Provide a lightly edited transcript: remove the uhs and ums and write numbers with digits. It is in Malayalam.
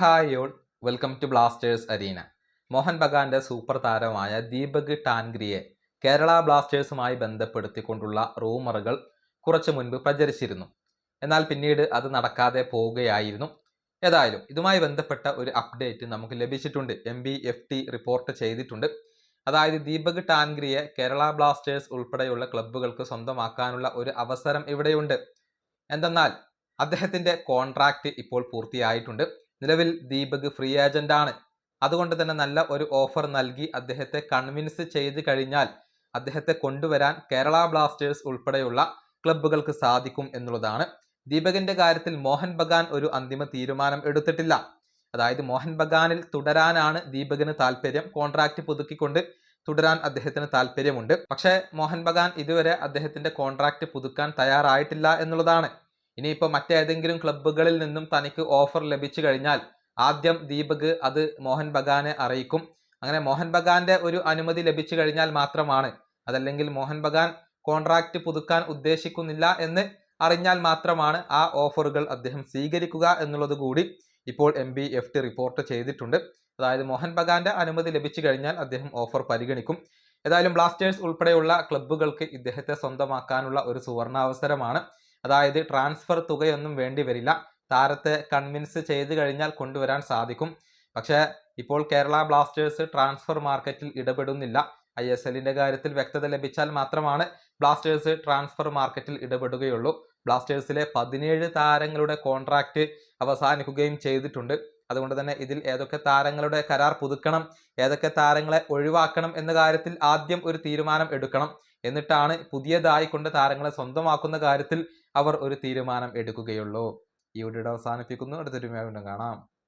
Hi all, welcome to Blasters arena. Mohan ബഗാന്റെ സൂപ്പർ താരമായ ദീപക് ടാൻഗ്രിയെ കേരള ബ്ലാസ്റ്റേഴ്സുമായി ബന്ധപ്പെടുത്തിക്കൊണ്ടുള്ള റൂമറുകൾ കുറച്ചു മുൻപ് പ്രചരിച്ചിരുന്നു. എന്നാൽ പിന്നീട് അത് നടക്കാതെ പോവുകയായിരുന്നു. ഏതായാലും ഇതുമായി ബന്ധപ്പെട്ട ഒരു അപ്ഡേറ്റ് നമുക്ക് ലഭിച്ചിട്ടുണ്ട്. MBFT റിപ്പോർട്ട് ചെയ്തിട്ടുണ്ട്. അതായത് ദീപക് ടാൻഗ്രിയെ കേരള ബ്ലാസ്റ്റേഴ്സ് ഉൾപ്പെടെയുള്ള ക്ലബ്ബുകൾക്ക് സ്വന്തമാക്കാനുള്ള ഒരു അവസരം ഇവിടെയുണ്ട്. എന്തെന്നാൽ അദ്ദേഹത്തിന്റെ കോൺട്രാക്ട് ഇപ്പോൾ പൂർത്തിയായിട്ടുണ്ട്. നിലവിൽ ദീപക് ഫ്രീ ഏജന്റ് ആണ്. അതുകൊണ്ട് തന്നെ നല്ല ഒരു ഓഫർ നൽകി അദ്ദേഹത്തെ കൺവിൻസ് ചെയ്ത് കഴിഞ്ഞാൽ അദ്ദേഹത്തെ കൊണ്ടുവരാൻ കേരള ബ്ലാസ്റ്റേഴ്സ് ഉൾപ്പെടെയുള്ള ക്ലബ്ബുകൾക്ക് സാധിക്കും എന്നുള്ളതാണ്. ദീപകിന്റെ കാര്യത്തിൽ മോഹൻ ബഗാൻ ഒരു അന്തിമ തീരുമാനം എടുത്തിട്ടില്ല. അതായത് മോഹൻ ബഗാനിൽ തുടരാനാണ് ദീപകിന് താല്പര്യം. കോൺട്രാക്ട് പുതുക്കിക്കൊണ്ട് തുടരാൻ അദ്ദേഹത്തിന് താല്പര്യമുണ്ട്. പക്ഷേ മോഹൻ ബഗാൻ ഇതുവരെ അദ്ദേഹത്തിന്റെ കോൺട്രാക്ട് പുതുക്കാൻ തയ്യാറായിട്ടില്ല എന്നുള്ളതാണ്. ഇനിയിപ്പോൾ മറ്റേതെങ്കിലും ക്ലബ്ബുകളിൽ നിന്നും തനിക്ക് ഓഫർ ലഭിച്ചു കഴിഞ്ഞാൽ ആദ്യം ദീപക് അത് മോഹൻ ബഗാനെ അറിയിക്കും. അങ്ങനെ മോഹൻ ബഗാന്റെ ഒരു അനുമതി ലഭിച്ചു കഴിഞ്ഞാൽ മാത്രമാണ്, അതല്ലെങ്കിൽ മോഹൻ ബഗാൻ കോൺട്രാക്ട് പുതുക്കാൻ ഉദ്ദേശിക്കുന്നില്ല എന്ന് അറിഞ്ഞാൽ മാത്രമാണ് ആ ഓഫറുകൾ അദ്ദേഹം സ്വീകരിക്കുക എന്നുള്ളത് കൂടി ഇപ്പോൾ MBFT റിപ്പോർട്ട് ചെയ്തിട്ടുണ്ട്. അതായത് മോഹൻ ബഗാന്റെ അനുമതി ലഭിച്ചു കഴിഞ്ഞാൽ അദ്ദേഹം ഓഫർ പരിഗണിക്കും. ഏതായാലും ബ്ലാസ്റ്റേഴ്സ് ഉൾപ്പെടെയുള്ള ക്ലബ്ബുകൾക്ക് ഇദ്ദേഹത്തെ സ്വന്തമാക്കാനുള്ള ഒരു സുവർണാവസരമാണ്. അതായത് ട്രാൻസ്ഫർ തുകയൊന്നും വേണ്ടി വരില്ല. താരത്തെ കൺവിൻസ് ചെയ്ത് കഴിഞ്ഞാൽ കൊണ്ടുവരാൻ സാധിക്കും. പക്ഷേ ഇപ്പോൾ കേരള ബ്ലാസ്റ്റേഴ്സ് ട്രാൻസ്ഫർ മാർക്കറ്റിൽ ഇടപെടുന്നില്ല. ISLന്റെ കാര്യത്തിൽ വ്യക്തത ലഭിച്ചാൽ മാത്രമാണ് ബ്ലാസ്റ്റേഴ്സ് ട്രാൻസ്ഫർ മാർക്കറ്റിൽ ഇടപെടുകയുള്ളൂ. ബ്ലാസ്റ്റേഴ്സിലെ 17 താരങ്ങളുടെ കോൺട്രാക്ട് അവസാനിക്കുകയും ചെയ്തിട്ടുണ്ട്. അതുകൊണ്ട് തന്നെ ഇതിൽ ഏതൊക്കെ താരങ്ങളുടെ കരാർ പുതുക്കണം, ഏതൊക്കെ താരങ്ങളെ ഒഴിവാക്കണം എന്ന കാര്യത്തിൽ ആദ്യം ഒരു തീരുമാനം എടുക്കണം. എന്നിട്ടാണ് പുതിയതായി കൊണ്ട് താരങ്ങളെ സ്വന്തമാക്കുന്ന കാര്യത്തിൽ അവർ ഒരു തീരുമാനം എടുക്കുകയുള്ളൂ. ഈ വീഡിയോ അവസാനിപ്പിക്കുന്നു. അടുത്തൊരു വീണ്ടും കാണാം.